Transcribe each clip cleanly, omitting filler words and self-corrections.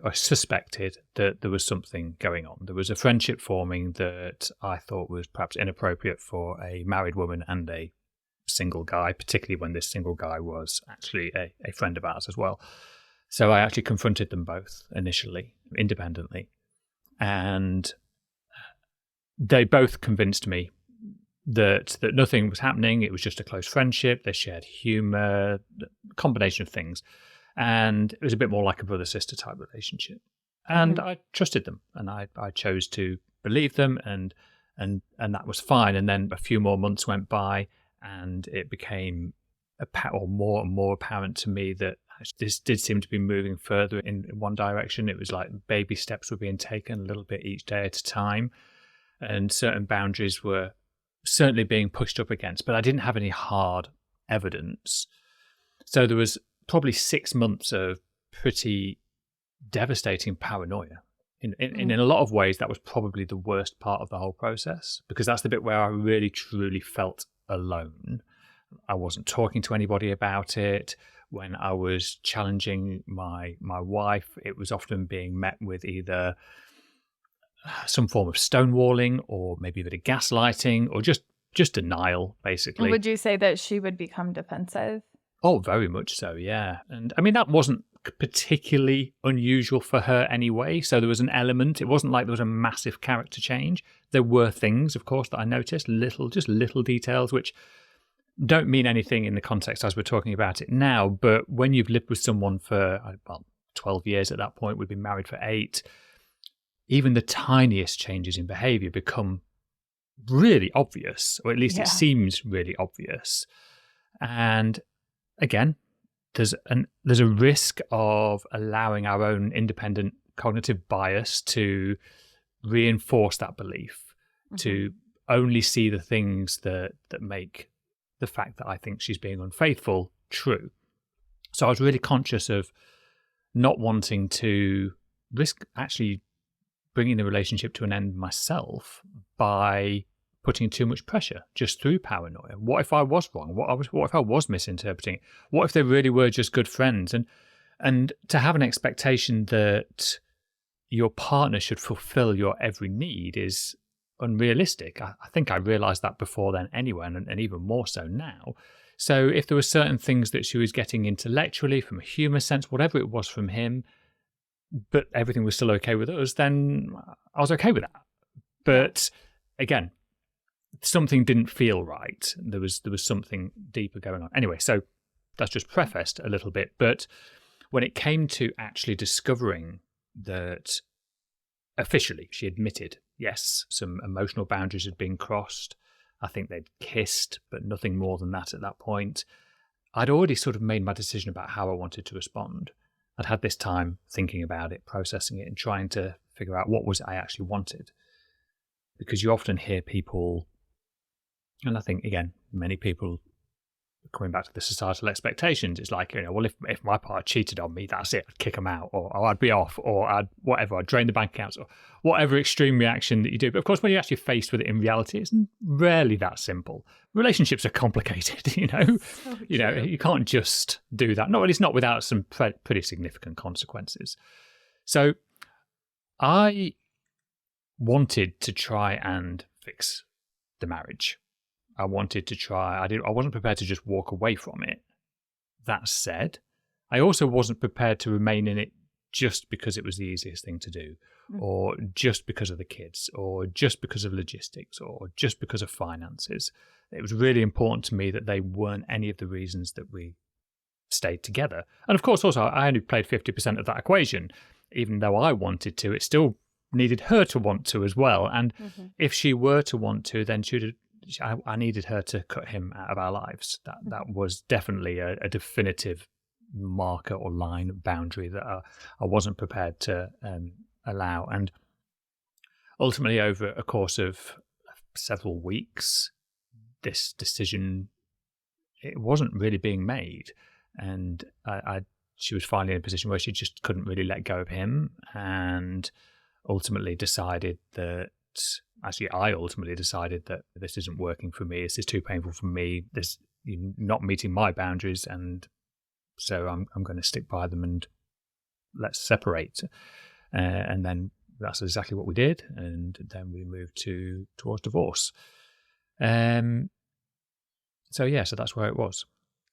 I suspected that there was something going on. There was a friendship forming that I thought was perhaps inappropriate for a married woman and a single guy, particularly when this single guy was actually a friend of ours as well. So I actually confronted them both initially, independently. And they both convinced me that nothing was happening. It was just a close friendship. They shared humour, a combination of things. And it was a bit more like a brother-sister type relationship. And I trusted them, and I chose to believe them, and that was fine. And then a few more months went by, and it became more and more apparent to me that this did seem to be moving further in one direction. It was like baby steps were being taken a little bit each day at a time, and certain boundaries were certainly being pushed up against, but I didn't have any hard evidence. So there was probably 6 months of pretty devastating paranoia. In a lot of ways, that was probably the worst part of the whole process, because that's the bit where I really, truly felt alone. I wasn't talking to anybody about it. When I was challenging my wife, it was often being met with either some form of stonewalling or maybe a bit of gaslighting or just denial, basically. Would you say that she would become defensive? Oh, very much so, yeah. And I mean, that wasn't particularly unusual for her anyway. So there was an element. It wasn't like there was a massive character change. There were things, of course, that I noticed, just little details, which don't mean anything in the context as we're talking about it now. But when you've lived with someone for 12 years at that point, we've been married for 8, even the tiniest changes in behavior become really obvious, or at least it seems really obvious. And again, there's a risk of allowing our own independent cognitive bias to reinforce that belief, to only see the things that make the fact that I think she's being unfaithful true. So I was really conscious of not wanting to risk actually bringing the relationship to an end myself by putting too much pressure just through paranoia. What if I was wrong? What if I was misinterpreting it? What if they really were just good friends? And to have an expectation that your partner should fulfill your every need is unrealistic. I think I realized that before then anyway, and even more so now. So if there were certain things that she was getting intellectually, from a humor sense, whatever it was from him, but everything was still okay with us, then I was okay with that. But again, something didn't feel right. There was something deeper going on. Anyway, so that's just prefaced a little bit. But when it came to actually discovering that officially she admitted, yes, some emotional boundaries had been crossed. I think they'd kissed, but nothing more than that at that point. I'd already sort of made my decision about how I wanted to respond. I'd had this time thinking about it, processing it, and trying to figure out what was it I actually wanted. Because you often hear people, and I think, again, many people, coming back to the societal expectations, it's like, well, if my partner cheated on me, that's it. I'd kick them out, or I'd be off, or I'd drain the bank accounts, or whatever extreme reaction that you do. But of course, when you're actually faced with it in reality, it's rarely that simple. Relationships are complicated, So you can't just do that. Not at least not without some pretty significant consequences. So I wanted to try and fix the marriage. I wanted to try. I wasn't prepared to just walk away from it. That said, I also wasn't prepared to remain in it just because it was the easiest thing to do, or just because of the kids, or just because of logistics, or just because of finances. It was really important to me that they weren't any of the reasons that we stayed together. And of course, also, I only played 50% of that equation. Even though I wanted to, it still needed her to want to as well. And if she were to want to, then I needed her to cut him out of our lives. That was definitely a definitive marker or line boundary that I wasn't prepared to allow. And ultimately, over a course of several weeks, this decision, it wasn't really being made. And she was finally in a position where she just couldn't really let go of him, and ultimately decided that I ultimately decided that this isn't working for me. This is too painful for me. This not meeting my boundaries, and so I'm going to stick by them and let's separate. And then that's exactly what we did. And then we moved towards divorce. So that's where it was.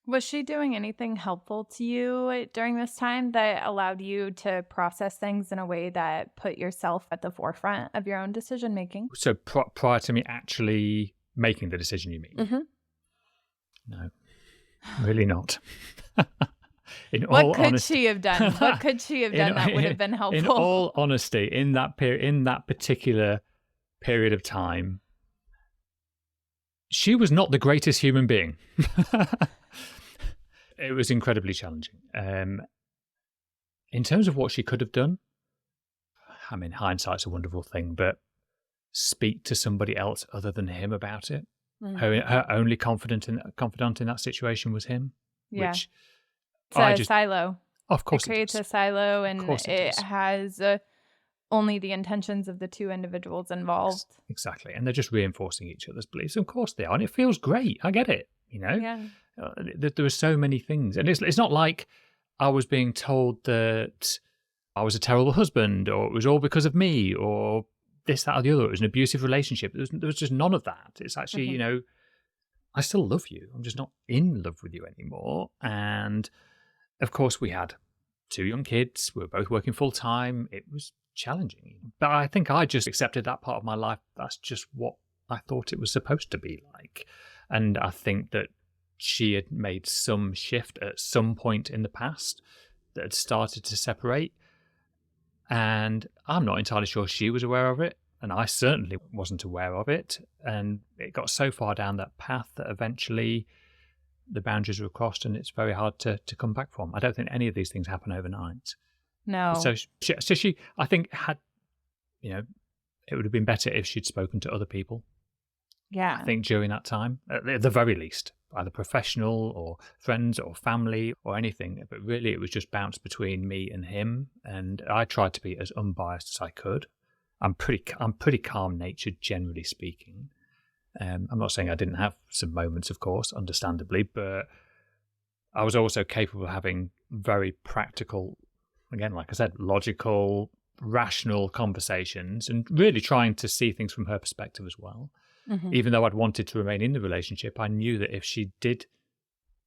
Was she doing anything helpful to you during this time that allowed you to process things in a way that put yourself at the forefront of your own decision making? So prior to me actually making the decision, you mean? Mm-hmm. No, really not. What could she have done? What could she have done that would have been helpful? In all honesty, in that particular period of time, she was not the greatest human being. It was incredibly challenging. In terms of what she could have done, I mean, hindsight's a wonderful thing, but speak to somebody else other than him about it. Mm-hmm. Her only confidant in that situation was him. Yeah. Which it's a silo. Of course, it creates a silo, and it has only the intentions of the two individuals involved. Exactly, and they're just reinforcing each other's beliefs. Of course they are, and it feels great. I get it. Yeah. There were so many things, and it's not like I was being told that I was a terrible husband, or it was all because of me, or this, that, or the other. It was an abusive relationship. There was just none of that. It's actually, I still love you. I'm just not in love with you anymore. And of course, we had 2 young kids. We were both working full time. It was challenging. But I think I just accepted that part of my life. That's just what I thought it was supposed to be like. And I think that she had made some shift at some point in the past that had started to separate. And I'm not entirely sure she was aware of it. And I certainly wasn't aware of it. And it got so far down that path that eventually the boundaries were crossed, and it's very hard to come back from. I don't think any of these things happen overnight. No. So she, I think, had, it would have been better if she'd spoken to other people. Yeah. I think during that time, at the very least, either professional or friends or family or anything. But really, it was just bounced between me and him. And I tried to be as unbiased as I could. I'm pretty calm-natured, generally speaking. I'm not saying I didn't have some moments, of course, understandably, but I was also capable of having very practical, again, like I said, logical, rational conversations, and really trying to see things from her perspective as well. Mm-hmm. Even though I'd wanted to remain in the relationship, I knew that if she did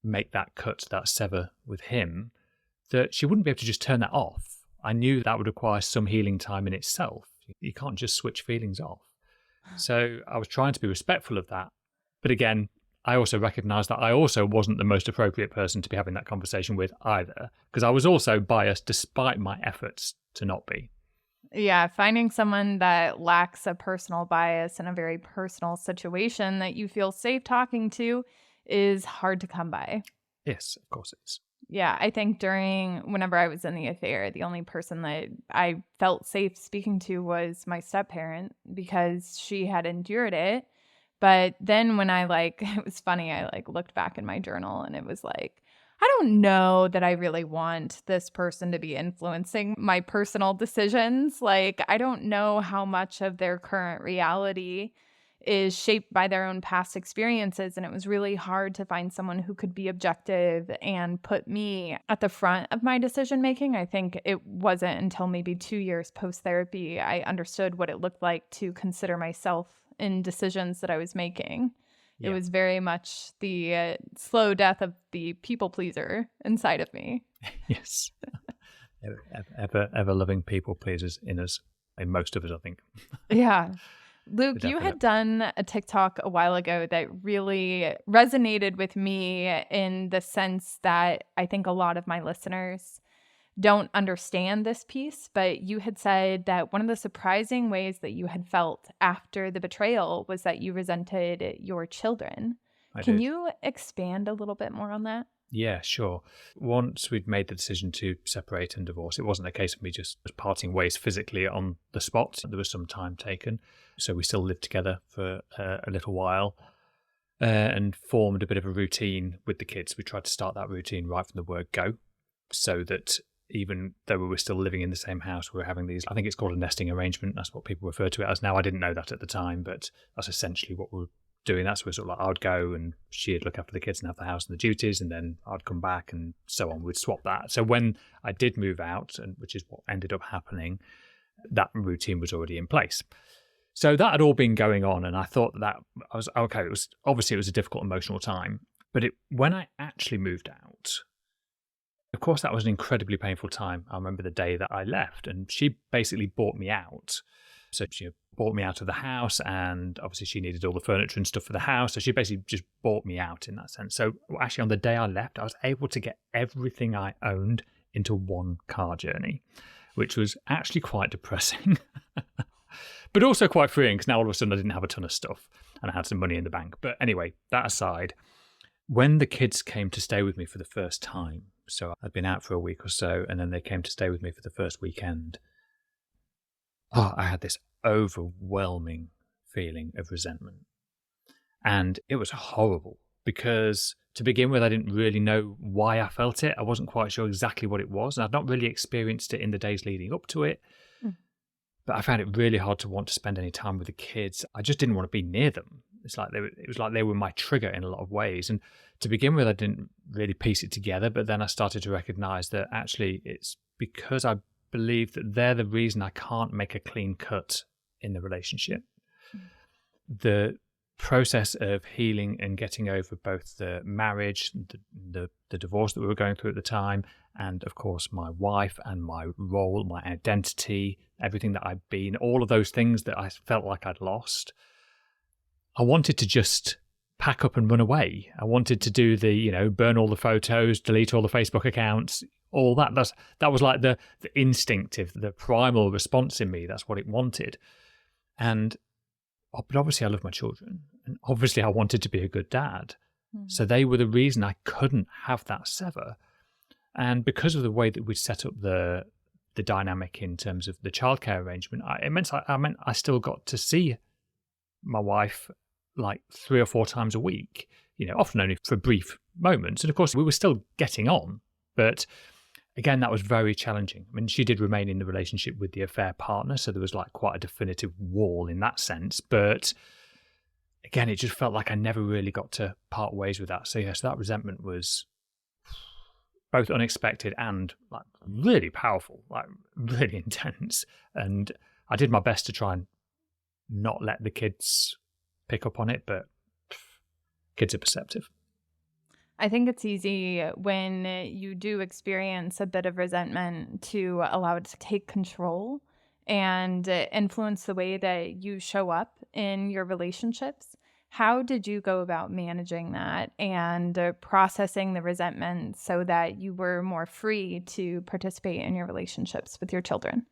make that cut, that sever with him, that she wouldn't be able to just turn that off. I knew that would require some healing time in itself. You can't just switch feelings off. So I was trying to be respectful of that. But again, I also recognized that I also wasn't the most appropriate person to be having that conversation with either, because I was also biased despite my efforts to not be. Yeah, finding someone that lacks a personal bias in a very personal situation that you feel safe talking to is hard to come by. Yes, of course it is. Yeah, I think whenever I was in the affair, the only person that I felt safe speaking to was my step-parent, because she had endured it. But then when it was funny, I looked back in my journal, and it was like, I don't know that I really want this person to be influencing my personal decisions. I don't know how much of their current reality is shaped by their own past experiences. And it was really hard to find someone who could be objective and put me at the front of my decision making. I think it wasn't until maybe 2 years post-therapy I understood what it looked like to consider myself in decisions that I was making. Yeah. It was very much the slow death of the people pleaser inside of me. Yes. ever loving people pleasers in us, in most of us, I think. Yeah. Luke, you had done a TikTok a while ago that really resonated with me in the sense that I think a lot of my listeners don't understand this piece, but you had said that one of the surprising ways that you had felt after the betrayal was that you resented your children. Can you expand a little bit more on that? Yeah, sure. Once we'd made the decision to separate and divorce, it wasn't a case of me just parting ways physically on the spot. There was some time taken. So we still lived together for a little while and formed a bit of a routine with the kids. We tried to start that routine right from the word go, so that even though we were still living in the same house, we were having these, I think it's called a nesting arrangement. That's what people refer to it as now. I didn't know that at the time, but that's essentially what we were doing that. So it was sort of like, I'd go and she'd look after the kids and have the house and the duties, and then I'd come back and so on. We'd swap that. So when I did move out, and which is what ended up happening, that routine was already in place. So that had all been going on, and I thought that I was okay. It was a difficult emotional time, but when I actually moved out, of course, that was an incredibly painful time. I remember the day that I left, and she basically bought me out. So she bought me out of the house, and obviously she needed all the furniture and stuff for the house. So she basically just bought me out in that sense. So actually, on the day I left, I was able to get everything I owned into one car journey, which was actually quite depressing. But also quite freeing, because now all of a sudden I didn't have a ton of stuff and I had some money in the bank. But anyway, that aside, when the kids came to stay with me for the first time, so I'd been out for a week or so, and then they came to stay with me for the first weekend, I had this overwhelming feeling of resentment. And it was horrible, because to begin with, I didn't really know why I felt it. I wasn't quite sure exactly what it was, and I'd not really experienced it in the days leading up to it. But I found it really hard to want to spend any time with the kids. I just didn't want to be near them. It was like they were my trigger in a lot of ways. And to begin with, I didn't really piece it together. But then I started to recognize that actually it's because I believe that they're the reason I can't make a clean cut in the relationship. The process of healing and getting over both the marriage, the divorce that we were going through at the time, and of course my wife and my role, my identity, everything that I'd been, all of those things that I felt like I'd lost. I wanted to just pack up and run away. I wanted to do the, burn all the photos, delete all the Facebook accounts, all that. That was like the instinctive, the primal response in me. That's what it wanted. But obviously I love my children, and obviously I wanted to be a good dad. So they were the reason I couldn't have that sever. And because of the way that we'd set up the dynamic in terms of the childcare arrangement, it meant I still got to see my wife like 3 or 4 times a week, often only for brief moments. And of course we were still getting on, but again, that was very challenging. I mean, she did remain in the relationship with the affair partner, so there was like quite a definitive wall in that sense. But again, it just felt like I never really got to part ways with that. So yes, that resentment was both unexpected and like really powerful, like really intense. And I did my best to try and not let the kids pick up on it, but kids are perceptive. I think it's easy when you do experience a bit of resentment to allow it to take control and influence the way that you show up in your relationships. How did you go about managing that and processing the resentment so that you were more free to participate in your relationships with your children?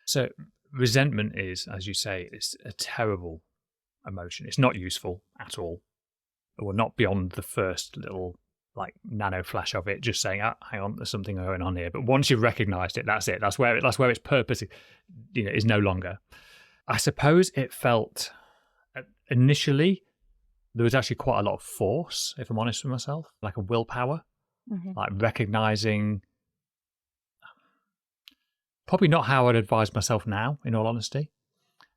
So resentment is, as you say, it's a terrible emotion. It's not useful at all. Or not beyond the first little like nano flash of it, just saying, hang on, there's something going on here. But once you've recognized it, that's it. That's where its purpose is no longer. I suppose it felt initially there was actually quite a lot of force, if I'm honest with myself, like a willpower, like recognizing, probably not how I'd advise myself now, in all honesty.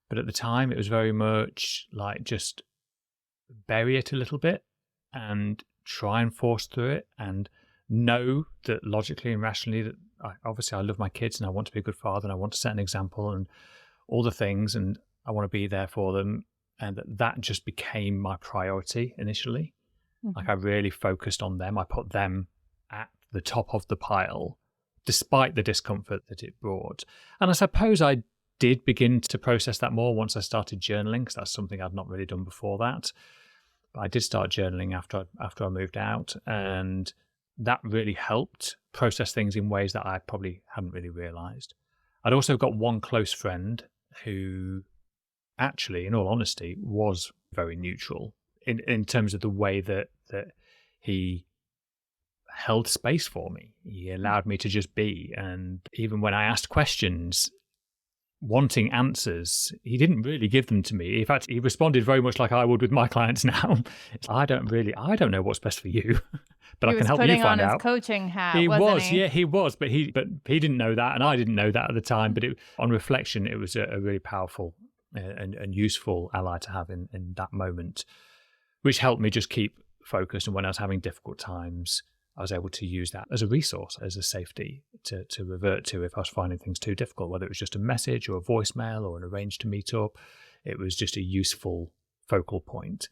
But at the time, it was very much like just bury it a little bit and try and force through it, and know that logically and rationally that obviously I love my kids and I want to be a good father and I want to set an example and all the things, and I want to be there for them, and that just became my priority initially. Like I really focused on them. I put them at the top of the pile despite the discomfort that it brought. And I suppose I did begin to process that more once I started journaling, because that's something I'd not really done before that. But I did start journaling after I moved out, and that really helped process things in ways that I probably hadn't really realized. I'd also got one close friend who actually, in all honesty, was very neutral in terms of the way that he held space for me. He allowed me to just be. And even when I asked questions, wanting answers, he didn't really give them to me. In fact, he responded very much like I would with my clients now. I don't know what's best for you, but I can help you find out. He was putting on his coaching hat, wasn't he? Yeah, he was, but he didn't know that, and I didn't know that at the time. But on reflection, it was a really powerful and useful ally to have in that moment. which helped me just keep focused. And when I was having difficult times, I was able to use that as a resource, as a safety to revert to if I was finding things too difficult, whether it was just a message or a voicemail or an arrange to meet up. It was just a useful focal point.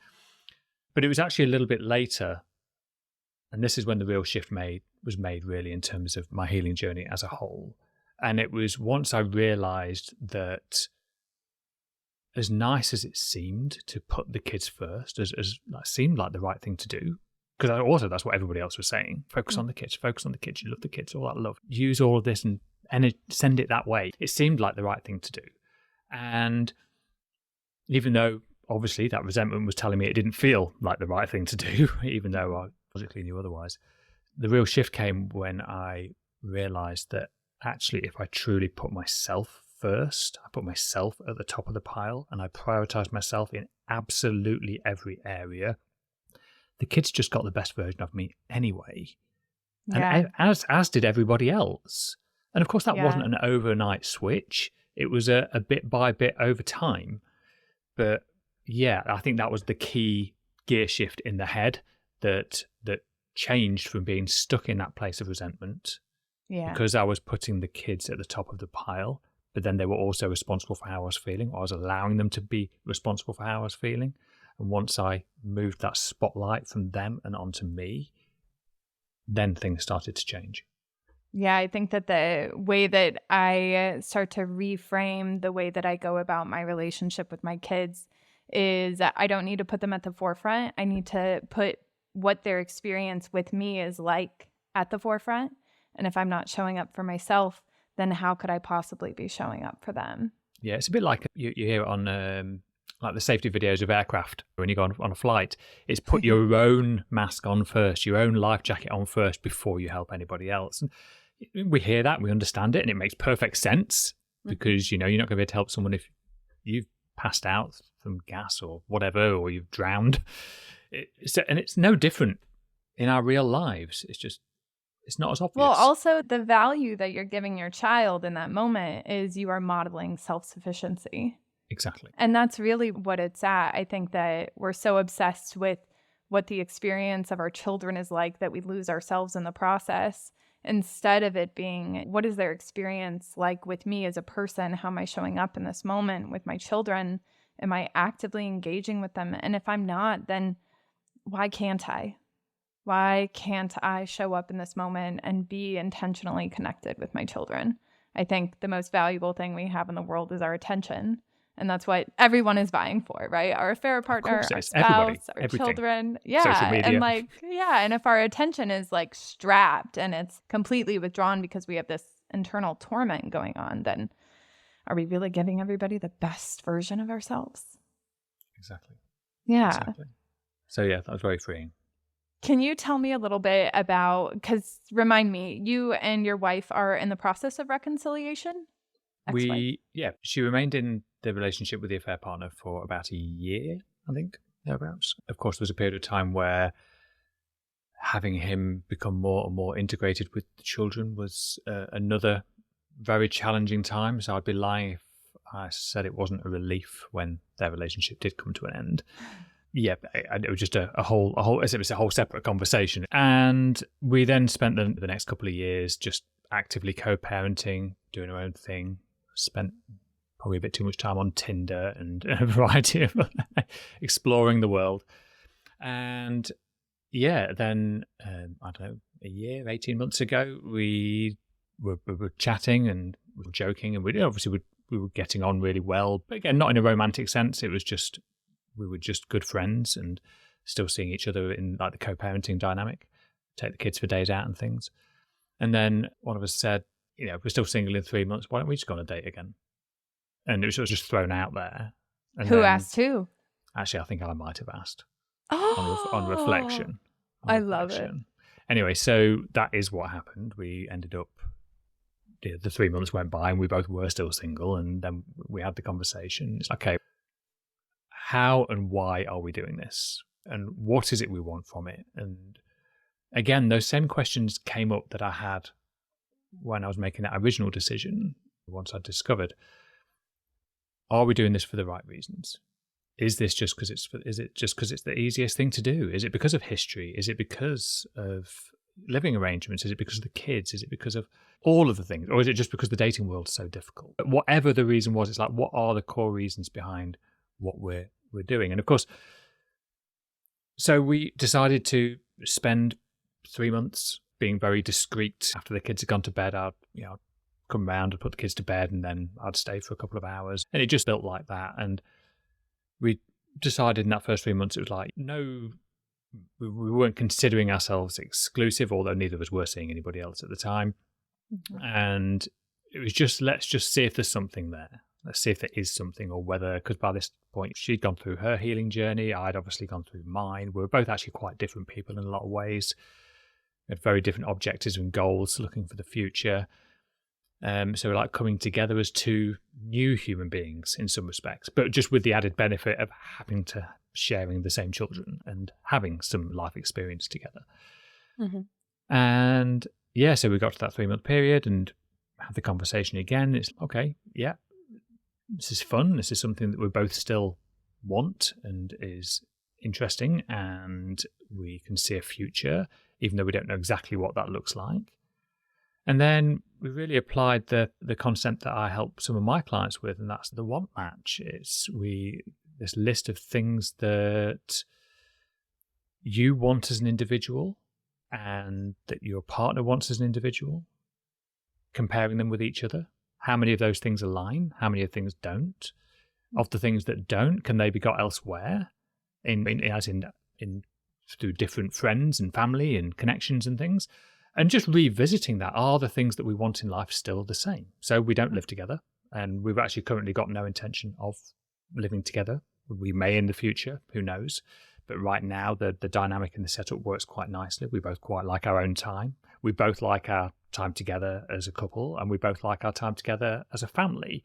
But it was actually a little bit later, and this is when the real shift was made really in terms of my healing journey as a whole. And it was once I realized that as nice as it seemed to put the kids first, as that seemed like the right thing to do, because also that's what everybody else was saying. Focus on the kids, you love the kids, all that love. Use all of this and send it that way. It seemed like the right thing to do. And even though obviously that resentment was telling me it didn't feel like the right thing to do, even though I logically knew otherwise, the real shift came when I realized that actually if I truly put myself first, I put myself at the top of the pile and I prioritize myself in absolutely every area, the kids just got the best version of me anyway. Yeah. And as did everybody else. And of course that wasn't an overnight switch. It was a bit by bit over time. But yeah, I think that was the key gear shift in the head that changed from being stuck in that place of resentment because I was putting the kids at the top of the pile, but then they were also responsible for how I was feeling, or I was allowing them to be responsible for how I was feeling. And once I moved that spotlight from them and onto me, then things started to change. Yeah, I think that the way that I start to reframe the way that I go about my relationship with my kids is that I don't need to put them at the forefront. I need to put what their experience with me is like at the forefront. And if I'm not showing up for myself, then how could I possibly be showing up for them? Yeah, it's a bit like you hear it on like the safety videos of aircraft when you go on a flight. It's put your own mask on first, your own life jacket on first before you help anybody else. And we hear that, we understand it, and it makes perfect sense because, you're not going to be able to help someone if you've passed out from gas or whatever, or you've drowned. And it's no different in our real lives. It's not as obvious. Well, also the value that you're giving your child in that moment is you are modeling self-sufficiency. Exactly. And that's really what it's at. I think that we're so obsessed with what the experience of our children is like that we lose ourselves in the process, instead of it being, what is their experience like with me as a person? How am I showing up in this moment with my children? Am I actively engaging with them? And if I'm not, then why can't I? Why can't I show up in this moment and be intentionally connected with my children? I think the most valuable thing we have in the world is our attention. And that's what everyone is vying for, right? Our affair partner, our spouse, our children. Yeah. Social media. And if our attention is like strapped and it's completely withdrawn because we have this internal torment going on, then are we really giving everybody the best version of ourselves? Exactly. Yeah. Exactly. So yeah, that was very freeing. Can you tell me a little bit about, because remind me, you and your wife are in the process of reconciliation? She remained in the relationship with the affair partner for about a year, I think, thereabouts. Of course, there was a period of time where having him become more and more integrated with the children was another very challenging time. So I'd be lying if I said it wasn't a relief when their relationship did come to an end. Yeah, it was just a whole separate conversation. And we then spent the next couple of years just actively co-parenting, doing our own thing. Spent probably a bit too much time on Tinder and a variety of exploring the world. And yeah, then, I don't know, a year, 18 months ago, we were chatting and we were joking, and we were getting on really well. But again, not in a romantic sense. It was just, we were just good friends and still seeing each other in like the co-parenting dynamic, take the kids for days out and things. And then one of us said, we're still single in 3 months. Why don't we just go on a date again? And it was just thrown out there. And who asked who? Actually, I think I might have asked on reflection. I love it. Anyway, so that is what happened. We ended up, the 3 months went by and we both were still single. And then we had the conversation. It's like, okay, how and why are we doing this? And what is it we want from it? And again, those same questions came up that I had when I was making that original decision, once I discovered, are we doing this for the right reasons? is this just because it's the easiest thing to do? Is it because of history? Is it because of living arrangements? Is it because of the kids? Is it because of all of the things? Or is it just because the dating world's so difficult? But whatever the reason was, it's like, what are the core reasons behind what we're doing? And of course, so we decided to spend 3 months being very discreet. After the kids had gone to bed, I'd come round and put the kids to bed, and then I'd stay for a couple of hours. And it just built like that. And we decided in that first 3 months, it was like, no, we weren't considering ourselves exclusive, although neither of us were seeing anybody else at the time. Mm-hmm. And it was just, let's just see if there's something there. Let's see if there is something, or whether, because by this point she'd gone through her healing journey, I'd obviously gone through mine. We were both actually quite different people in a lot of ways. We had very different objectives and goals, looking for the future. So we're like coming together as two new human beings in some respects, but just with the added benefit of sharing the same children and having some life experience together. Mm-hmm. And yeah, so we got to that 3-month period and had the conversation again. It's okay, yeah, this is fun. This is something that we both still want and is interesting, and we can see a future, even though we don't know exactly what that looks like. And then we really applied the concept that I help some of my clients with, and that's the want match. It's this list of things that you want as an individual and that your partner wants as an individual, comparing them with each other. How many of those things align? How many of things don't? Of the things that don't, can they be got elsewhere? Through different friends and family and connections and things. And just revisiting that, are the things that we want in life still the same? So we don't live together, and we've actually currently got no intention of living together. We may in the future, who knows? But right now, the dynamic and the setup works quite nicely. We both quite like our own time. We both like our time together as a couple, and we both like our time together as a family.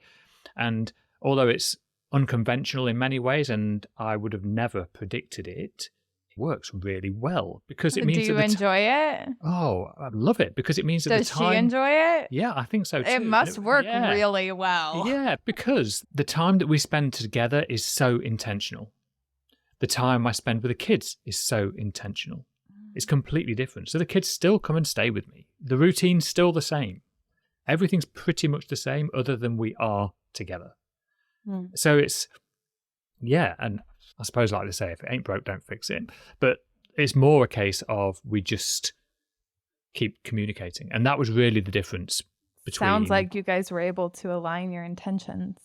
And although it's unconventional in many ways, and I would have never predicted it, works really well, because it means. Do you enjoy it? Oh, I love it, because it means that Does she enjoy it? Yeah, I think so too. It must work really well. Yeah, because the time that we spend together is so intentional. The time I spend with the kids is so intentional. It's completely different. So the kids still come and stay with me. The routine's still the same. Everything's pretty much the same, other than we are together. So it's, yeah, and I suppose, like they say, if it ain't broke, don't fix it. But it's more a case of we just keep communicating. And that was really the difference between... Sounds like you guys were able to align your intentions.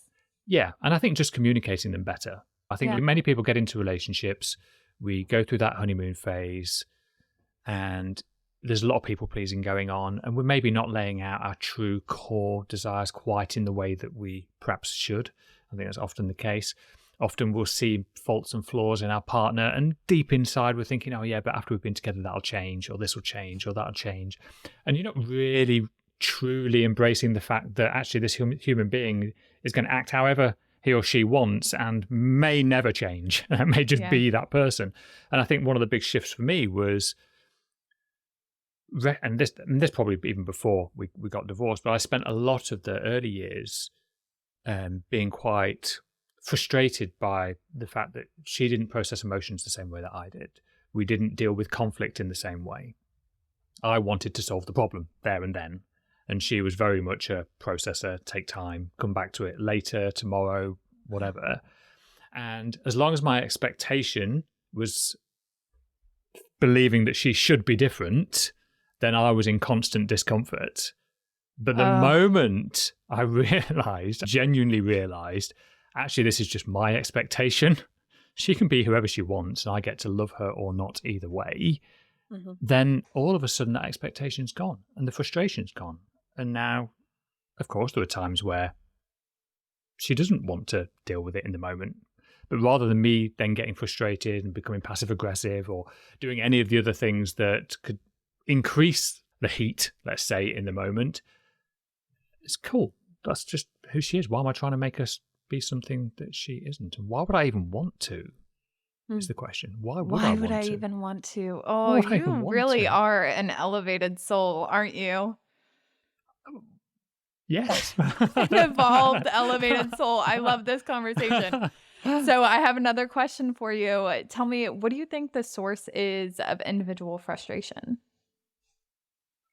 Yeah, and I think just communicating them better. I think many people get into relationships, we go through that honeymoon phase, and there's a lot of people pleasing going on, and we're maybe not laying out our true core desires quite in the way that we perhaps should. I think that's often the case. Often we'll see faults and flaws in our partner, and deep inside we're thinking, oh yeah, but after we've been together, that'll change, or this will change, or that'll change. And you're not really truly embracing the fact that actually this human being is going to act however he or she wants and may never change. It may just be that person. And I think one of the big shifts for me was, and this probably even before we got divorced, but I spent a lot of the early years being quite frustrated by the fact that she didn't process emotions the same way that I did. We didn't deal with conflict in the same way. I wanted to solve the problem there and then, and she was very much a processor, take time, come back to it later, tomorrow, whatever. And as long as my expectation was believing that she should be different, then I was in constant discomfort. But the moment I genuinely realized, actually, this is just my expectation. She can be whoever she wants, and I get to love her or not either way. Mm-hmm. Then all of a sudden that expectation's gone and the frustration's gone. And now, of course, there are times where she doesn't want to deal with it in the moment. But rather than me then getting frustrated and becoming passive aggressive or doing any of the other things that could increase the heat, let's say, in the moment, it's cool. That's just who she is. Why am I trying to make us be something that she isn't? And why would I even want to? Is the question. Why would I even want to? Oh, you really are an elevated soul, aren't you? Yes. An evolved, elevated soul. I love this conversation. So I have another question for you. Tell me, what do you think the source is of individual frustration?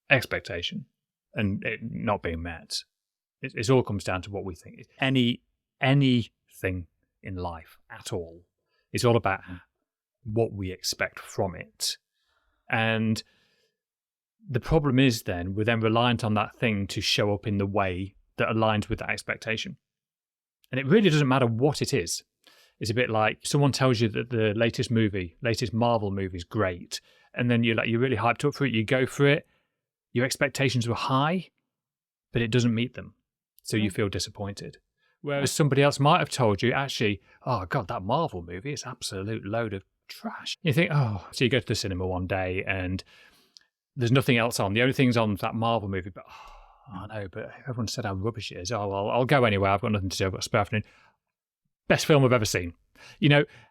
Expectation and it not being met. It all comes down to what we think. Anything in life at all, it's all about what we expect from it. And the problem is then we're then reliant on that thing to show up in the way that aligns with that expectation. And it really doesn't matter what it is. It's a bit like someone tells you that the latest Marvel movie is great. And then you're really hyped up for it. You go for it. Your expectations were high, but it doesn't meet them. So you feel disappointed. Whereas somebody else might have told you, actually, oh God, that Marvel movie is an absolute load of trash. You think, oh, so you go to the cinema one day and there's nothing else on. The only thing's on that Marvel movie, but I know, but everyone said how rubbish it is. Oh, well, I'll go anyway. I've got nothing to do. I've got a spare afternoon. Best film I've ever seen.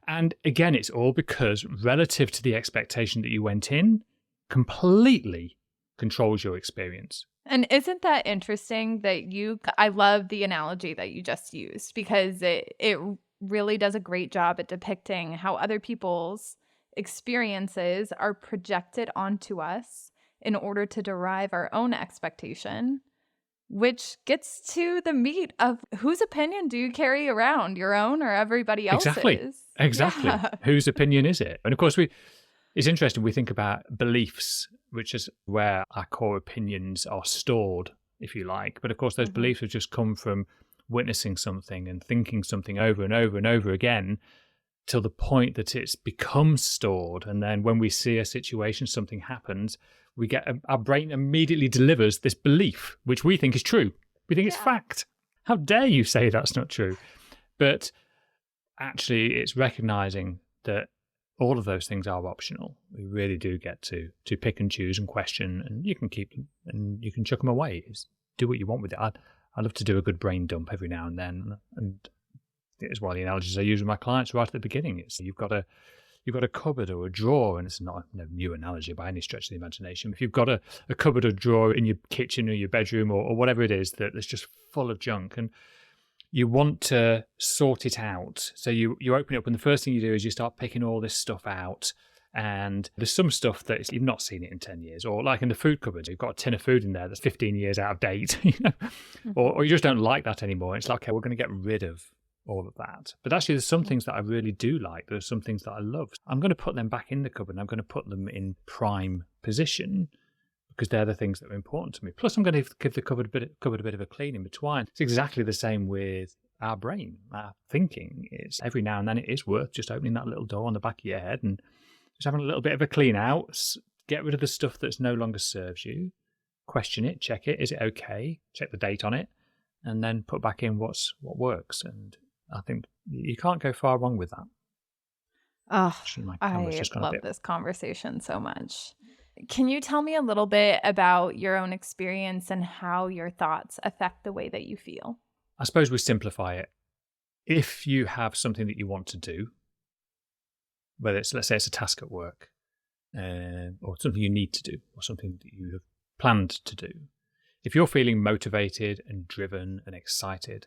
And again, it's all because relative to the expectation that you went in, completely controls your experience. And isn't that interesting that I love the analogy that you just used, because it really does a great job at depicting how other people's experiences are projected onto us in order to derive our own expectation, which gets to the meat of whose opinion do you carry around, your own or everybody else's? Exactly. Yeah. Whose opinion is it? And of course, it's interesting. We think about beliefs, which is where our core opinions are stored, if you like. But of course, those beliefs have just come from witnessing something and thinking something over and over and over again till the point that it's become stored. And then when we see a situation, something happens, our brain immediately delivers this belief, which we think is true. We think it's fact. How dare you say that's not true? But actually, it's recognizing that all of those things are optional. We really do get to pick and choose and question, and you can keep them and you can chuck them away. Do what you want with it. I love to do a good brain dump every now and then, and it's one of the analogies I use with my clients right at the beginning. It's you've got a cupboard or a drawer, and it's not a new analogy by any stretch of the imagination. If you've got a cupboard or drawer in your kitchen or your bedroom or whatever it is that's just full of junk, and you want to sort it out. So you open it up, and the first thing you do is you start picking all this stuff out. And there's some stuff that you've not seen it in 10 years. Or like in the food cupboard, you've got a tin of food in there that's 15 years out of date. Or you just don't like that anymore. It's like, okay, we're going to get rid of all of that. But actually, there's some things that I really do like. There's some things that I love. I'm going to put them back in the cupboard, and I'm going to put them in prime position because they're the things that are important to me. Plus, I'm going to give the cupboard a bit of a clean in between. It's exactly the same with our brain, our thinking. It's every now and then it is worth just opening that little door on the back of your head and just having a little bit of a clean out, get rid of the stuff that's no longer serves you, question it, check it, is it okay, check the date on it, and then put back in what works. And I think you can't go far wrong with that. Oh, I love this conversation so much. Can you tell me a little bit about your own experience and how your thoughts affect the way that you feel? I suppose we simplify it. If you have something that you want to do, whether let's say it's a task at work, or something you need to do, or something that you have planned to do, if you're feeling motivated and driven and excited,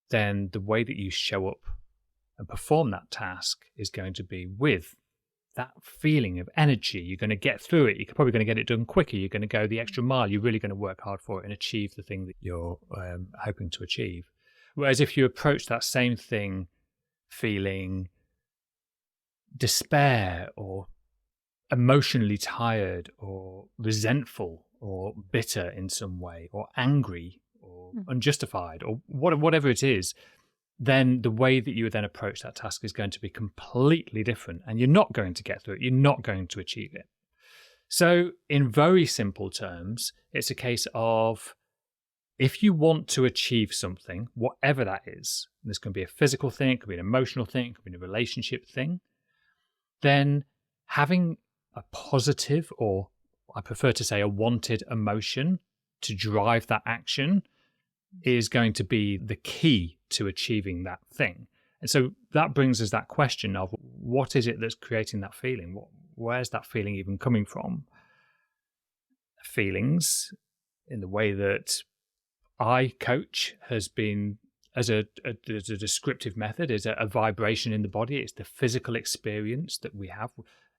then the way that you show up and perform that task is going to be with that feeling of energy. You're going to get through it. You're probably going to get it done quicker. You're going to go the extra mile. You're really going to work hard for it and achieve the thing that you're hoping to achieve. Whereas if you approach that same thing feeling despair or emotionally tired or resentful or bitter in some way or angry or unjustified or whatever it is, then the way that you would then approach that task is going to be completely different, and you're not going to get through it. You're not going to achieve it. So in very simple terms, it's a case of if you want to achieve something, whatever that is, this can be a physical thing, it could be an emotional thing, it could be a relationship thing, then having a positive, or I prefer to say a wanted emotion to drive that action is going to be the key to achieving that thing. And so that brings us that question of what is it that's creating that feeling? Where's that feeling even coming from? Feelings, in the way that I coach has been, as a descriptive method, is a vibration in the body. It's the physical experience that we have.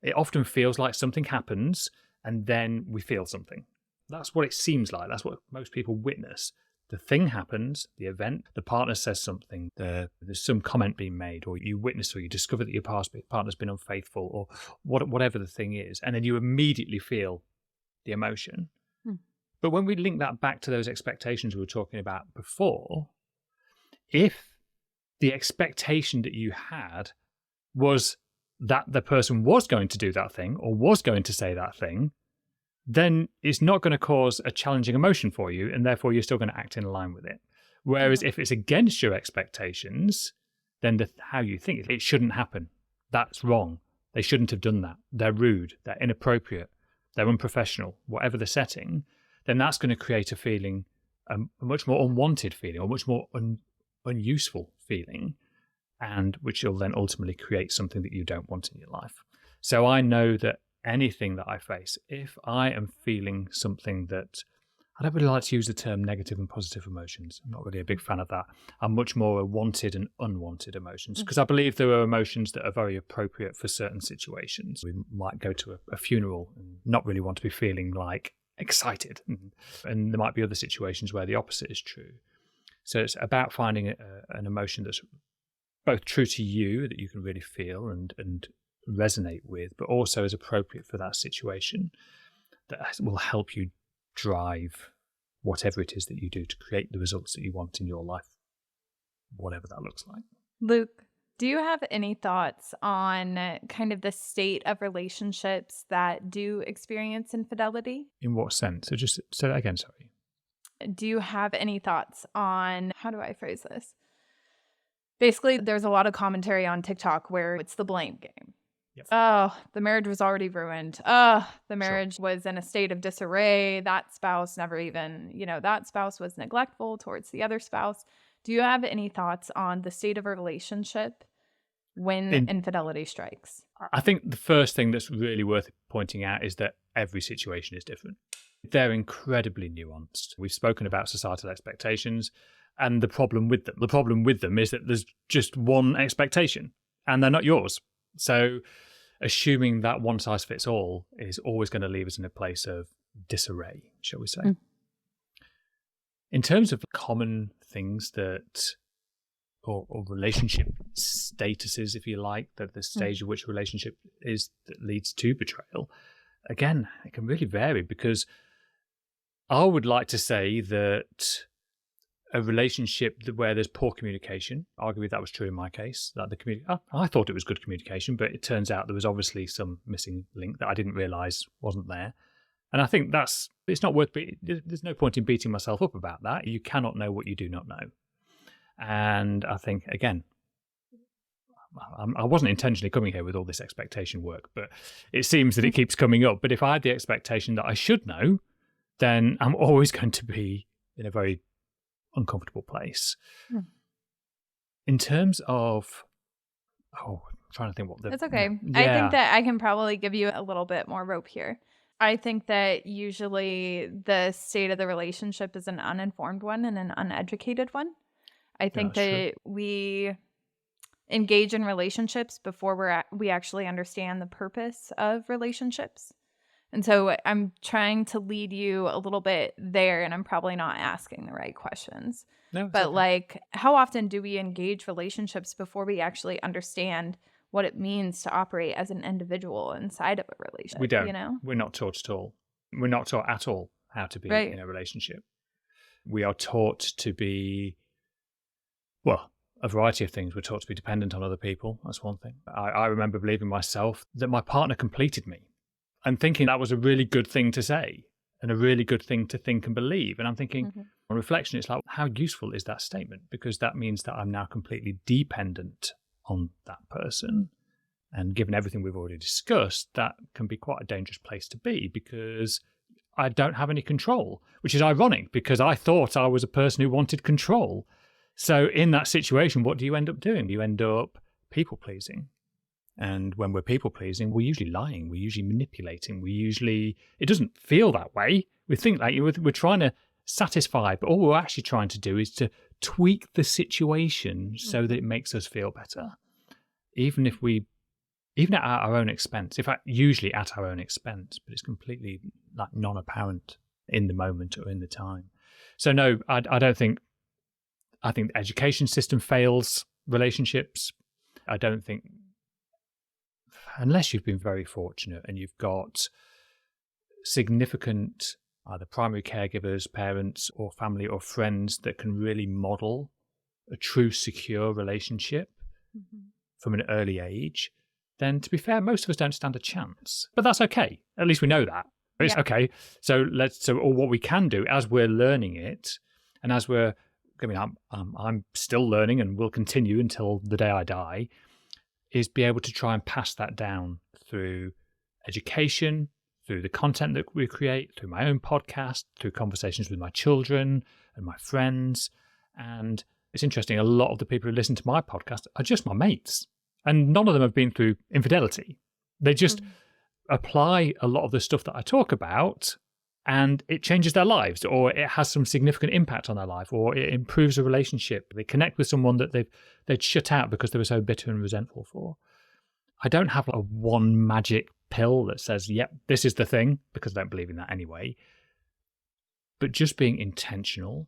It often feels like something happens and then we feel something. That's what it seems like. That's what most people witness. The thing happens, the event, the partner says something, there's some comment being made, or you witness or you discover that your partner's been unfaithful, or whatever the thing is, and then you immediately feel the emotion. But when we link that back to those expectations we were talking about before, if the expectation that you had was that the person was going to do that thing or was going to say that thing, then it's not going to cause a challenging emotion for you, and therefore you're still going to act in line with it. Whereas if it's against your expectations, then how you think, it shouldn't happen. That's wrong. They shouldn't have done that. They're rude. They're inappropriate. They're unprofessional. Whatever the setting, then that's going to create a feeling, a much more unwanted feeling, or much more unuseful feeling, and which will then ultimately create something that you don't want in your life. So I know that anything that I face, if I am feeling something that, I don't really like to use the term negative and positive emotions. I'm not really a big fan of that. I'm much more a wanted and unwanted emotions, because I believe there are emotions that are very appropriate for certain situations. We might go to a funeral and not really want to be feeling like excited. And there might be other situations where the opposite is true. So it's about finding an emotion that's both true to you, that you can really feel and resonate with, but also is appropriate for that situation, that will help you drive whatever it is that you do to create the results that you want in your life, whatever that looks like. Luke, do you have any thoughts on kind of the state of relationships that do experience infidelity? In what sense? So just say that again, sorry. Do you have any thoughts on, how do I phrase this? Basically, there's a lot of commentary on TikTok where it's the blame game. Yep. Oh, the marriage was already ruined. Oh, the marriage was in a state of disarray. That spouse never even, that spouse was neglectful towards the other spouse. Do you have any thoughts on the state of a relationship when infidelity strikes? I think the first thing that's really worth pointing out is that every situation is different. They're incredibly nuanced. We've spoken about societal expectations and the problem with them. The problem with them is that there's just one expectation and they're not yours. So assuming that one size fits all is always going to leave us in a place of disarray, shall we say. In terms of common things that, or relationship statuses, if you like, that the stage of which a relationship is that leads to betrayal, again, it can really vary, because I would like to say that a relationship where there's poor communication, arguably that was true in my case, that I thought it was good communication, but it turns out there was obviously some missing link that I didn't realise wasn't there. And I think it's not worth, there's no point in beating myself up about that. You cannot know what you do not know. And I think, again, I wasn't intentionally coming here with all this expectation work, but it seems that it keeps coming up. But if I had the expectation that I should know, then I'm always going to be in a very uncomfortable place. In terms of, I'm trying to think what the... That's okay. Yeah. I think that I can probably give you a little bit more rope here. I think that usually the state of the relationship is an uninformed one and an uneducated one. I think that we engage in relationships before we actually understand the purpose of relationships. And so I'm trying to lead you a little bit there, and I'm probably not asking the right questions. No, but okay. How often do we engage relationships before we actually understand what it means to operate as an individual inside of a relationship? We don't. We're not taught at all. We're not taught at all how to be in a relationship. We are taught to be, a variety of things. We're taught to be dependent on other people. That's one thing. I remember believing myself that my partner completed me, and thinking that was a really good thing to say and a really good thing to think and believe. And I'm thinking, on reflection, it's like, how useful is that statement? Because that means that I'm now completely dependent on that person. And given everything we've already discussed, that can be quite a dangerous place to be, because I don't have any control, which is ironic, because I thought I was a person who wanted control. So in that situation, what do you end up doing? You end up people-pleasing. And when we're people-pleasing, we're usually lying, we're usually manipulating, it doesn't feel that way. We think like we're trying to satisfied. But all we're actually trying to do is to tweak the situation so that it makes us feel better. Even at our own expense, in fact, usually at our own expense, but it's completely like non-apparent in the moment or in the time. So no, I think the education system fails relationships. I don't think, unless you've been very fortunate and you've got significant either primary caregivers, parents or family or friends that can really model a true secure relationship from an early age, then to be fair, most of us don't stand a chance. But that's okay. At least we know that. It's okay. So what we can do as we're learning it, and as I'm still learning and will continue until the day I die, is be able to try and pass that down through education, through the content that we create, through my own podcast, through conversations with my children and my friends. And it's interesting, a lot of the people who listen to my podcast are just my mates. And none of them have been through infidelity. They just apply a lot of the stuff that I talk about, and it changes their lives, or it has some significant impact on their life, or it improves a relationship. They connect with someone that they'd shut out because they were so bitter and resentful for. I don't have a one magic pill that says, yep, this is the thing, because I don't believe in that anyway. But just being intentional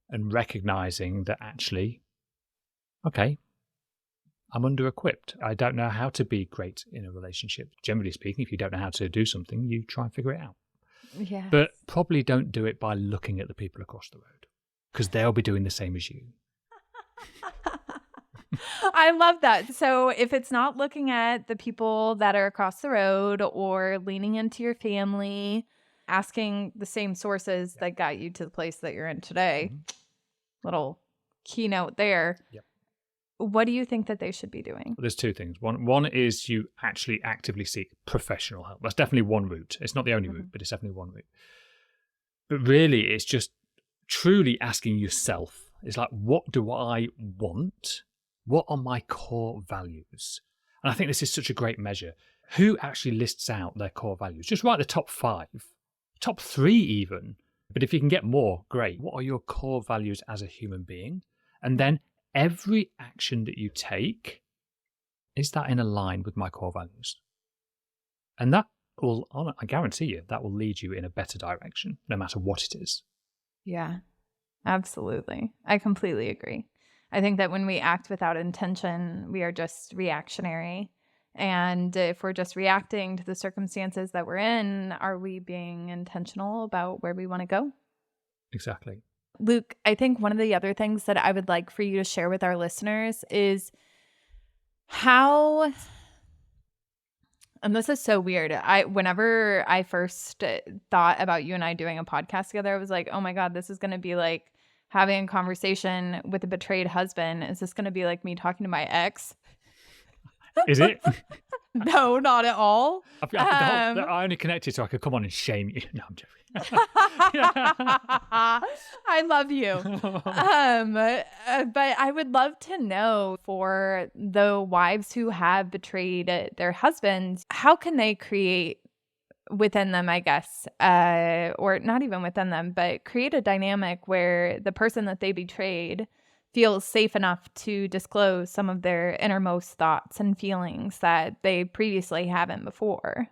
and recognizing that actually, okay, I'm under-equipped. I don't know how to be great in a relationship. Generally speaking, if you don't know how to do something, you try and figure it out. Yeah. But probably don't do it by looking at the people across the road, because they'll be doing the same as you. I love that. So if it's not looking at the people that are across the road or leaning into your family, asking the same sources that got you to the place that you're in today, little keynote there. Yep. What do you think that they should be doing? Well, there's two things. One is you actually actively seek professional help. That's definitely one route. It's not the only route, but it's definitely one route. But really, it's just truly asking yourself, it's like, what do I want? What are my core values? And I think this is such a great measure. Who actually lists out their core values? Just write the top 5, top 3 even. But if you can get more, great. What are your core values as a human being? And then every action that you take, is that in line with my core values? And that will, I guarantee you, that will lead you in a better direction, no matter what it is. Yeah, absolutely. I completely agree. I think that when we act without intention, we are just reactionary. And if we're just reacting to the circumstances that we're in, are we being intentional about where we want to go? Exactly. Luke, I think one of the other things that I would like for you to share with our listeners is how, and this is so weird. Whenever I first thought about you and I doing a podcast together, I was like, oh my God, this is going to be like having a conversation with a betrayed husband. Is this going to be like me talking to my ex? Is it? No, not at all. I only connected so I could come on and shame you. No, I'm joking. I love you. But I would love to know, for the wives who have betrayed their husbands, how can they create within them, I guess, or not even within them, but create a dynamic where the person that they betrayed feels safe enough to disclose some of their innermost thoughts and feelings that they previously haven't before?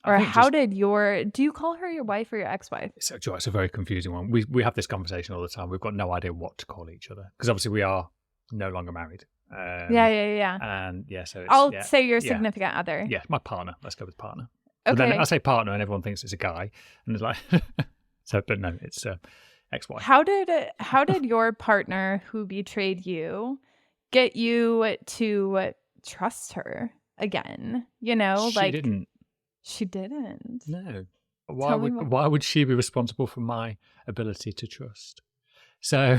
Or do you call her your wife or your ex-wife? It's a very confusing one. We have this conversation all the time. We've got no idea what to call each other, because obviously we are no longer married. Yeah. And so I'll say your significant other. Yeah, my partner. Let's go with partner. Okay. But then I say partner and everyone thinks it's a guy. And it's like, but no, it's ex-wife. How did your partner who betrayed you get you to trust her again? She didn't. No. Why would she be responsible for my ability to trust? So,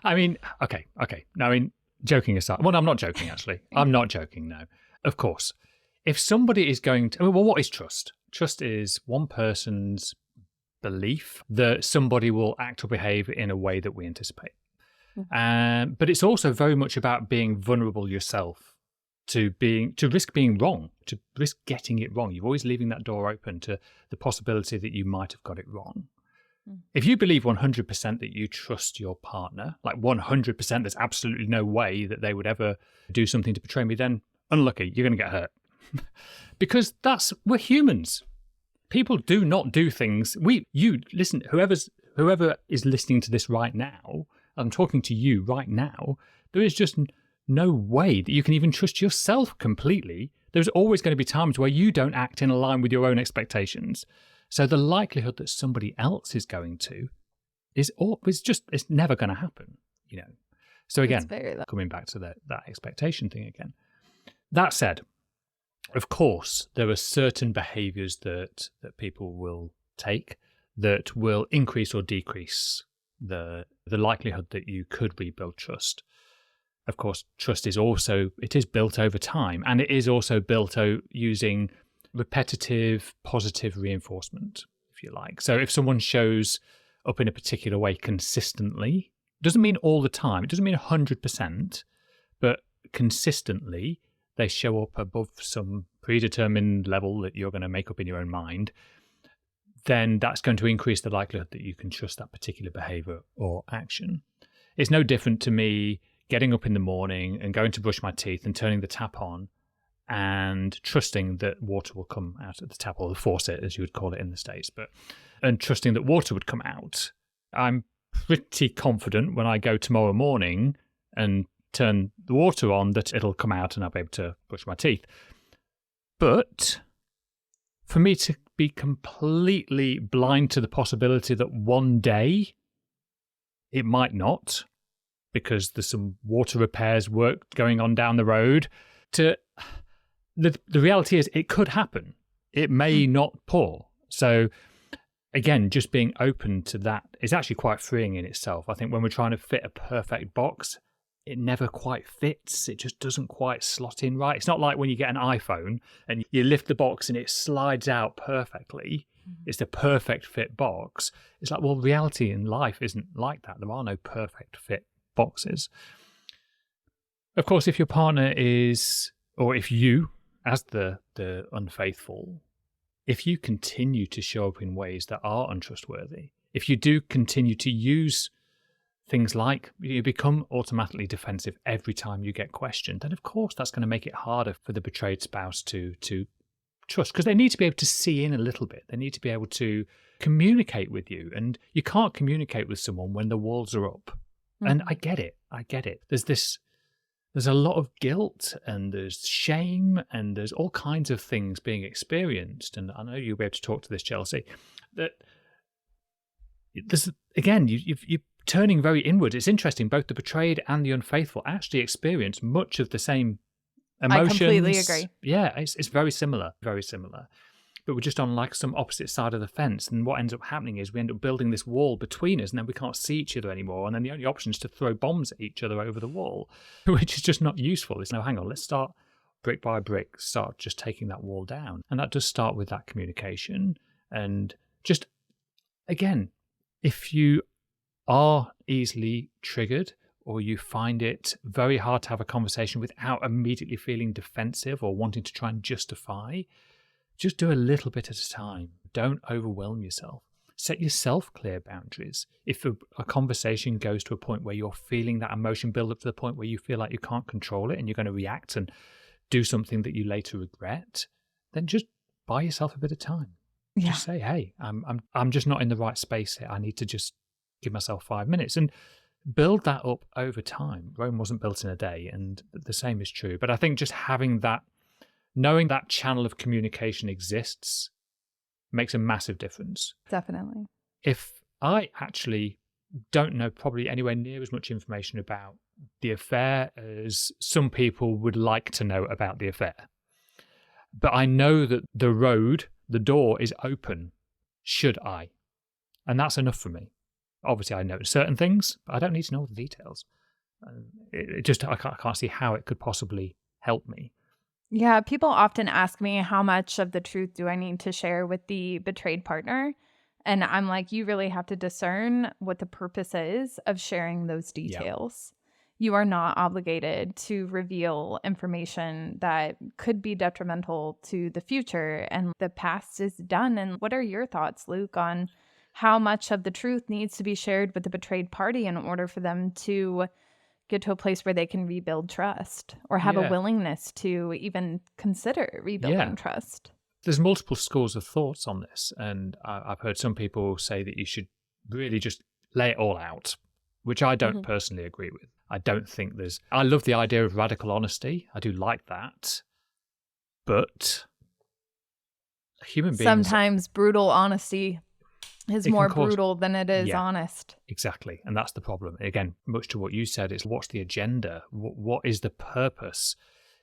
I mean, okay. No, I mean, joking aside. Well, I'm not joking, actually. I'm not joking, no. Of course. If somebody is going to... Well, what is trust? Trust is one person's belief that somebody will act or behave in a way that we anticipate. But it's also very much about being vulnerable yourself to risk being wrong, to risk getting it wrong. You're always leaving that door open to the possibility that you might have got it wrong. If you believe 100% that you trust your partner, like 100%, there's absolutely no way that they would ever do something to betray me, then unlucky, you're going to get hurt. Because we're humans. People do not do things. Listen, whoever is listening to this right now, I'm talking to you right now, there is just no way that you can even trust yourself completely. There's always going to be times where you don't act in line with your own expectations. So the likelihood that somebody else is going to it's never going to happen, So again, coming back to that expectation thing again. That said, of course, there are certain behaviors that people will take that will increase or decrease the likelihood that you could rebuild trust. Of course, trust is built over time, and it is also built using repetitive positive reinforcement, if you like. So if someone shows up in a particular way consistently, doesn't mean all the time, it doesn't mean 100%, but consistently they show up above some predetermined level that you're going to make up in your own mind, then that's going to increase the likelihood that you can trust that particular behavior or action. It's no different to me getting up in the morning and going to brush my teeth and turning the tap on and trusting that water will come out of the tap, or the faucet, as you would call it in the States, and trusting that water would come out. I'm pretty confident when I go tomorrow morning and turn the water on that it'll come out and I'll be able to brush my teeth. But for me to be completely blind to the possibility that one day it might not, because there's some water repairs work going on down the road, the reality is it could happen. It may not pour. So again, just being open to that is actually quite freeing in itself. I think when we're trying to fit a perfect box, it never quite fits. It just doesn't quite slot in right. It's not like when you get an iPhone and you lift the box and it slides out perfectly. It's the perfect fit box. It's like, well, reality in life isn't like that. There are no perfect fit boxes. Of course, if your partner is, or if you, as the unfaithful, if you continue to show up in ways that are untrustworthy, if you do continue to use things like you become automatically defensive every time you get questioned, then of course that's going to make it harder for the betrayed spouse to trust, because they need to be able to see in a little bit. They need to be able to communicate with you, and you can't communicate with someone when the walls are up. And I get it. There's a lot of guilt, and there's shame, and there's all kinds of things being experienced. And I know you'll be able to talk to this, Chelsea, that there's, again, you're turning very inward. It's interesting, both the betrayed and the unfaithful actually experience much of the same emotions. I completely agree. Yeah, it's very similar, very similar. But we're just on like some opposite side of the fence. And what ends up happening is we end up building this wall between us, and then we can't see each other anymore. And then the only option is to throw bombs at each other over the wall, which is just not useful. It's no, hang on, let's start brick by brick, start just taking that wall down. And that does start with that communication. And just, again, if you are easily triggered, or you find it very hard to have a conversation without immediately feeling defensive or wanting to try and justify, just do a little bit at a time. Don't overwhelm yourself. Set yourself clear boundaries. If a conversation goes to a point where you're feeling that emotion build up to the point where you feel like you can't control it and you're going to react and do something that you later regret, then just buy yourself a bit of time. Yeah. Just say, hey, I'm just not in the right space here. I need to just give myself 5 minutes, and build that up over time. Rome wasn't built in a day, and the same is true. But I think just having that, knowing that channel of communication exists, makes a massive difference. Definitely. If I actually don't know probably anywhere near as much information about the affair as some people would like to know about the affair, but I know that the door is open, should I? And that's enough for me. Obviously, I know certain things, but I don't need to know all the details. I can't see how it could possibly help me. Yeah, people often ask me how much of the truth do I need to share with the betrayed partner? And I'm like, you really have to discern what the purpose is of sharing those details. you are not obligated to reveal information that could be detrimental to the future, and the past is done. And what are your thoughts, Luke, on how much of the truth needs to be shared with the betrayed party in order for them to get to a place where they can rebuild trust or have a willingness to even consider rebuilding trust? There's multiple schools of thoughts on this, and I've heard some people say that you should really just lay it all out, which I don't personally agree with. I don't think I love the idea of radical honesty. I do like that. But human beings... Sometimes brutal honesty is more brutal than it is honest. Exactly. And that's the problem. Again, much to what you said, it's what's the agenda? What is the purpose?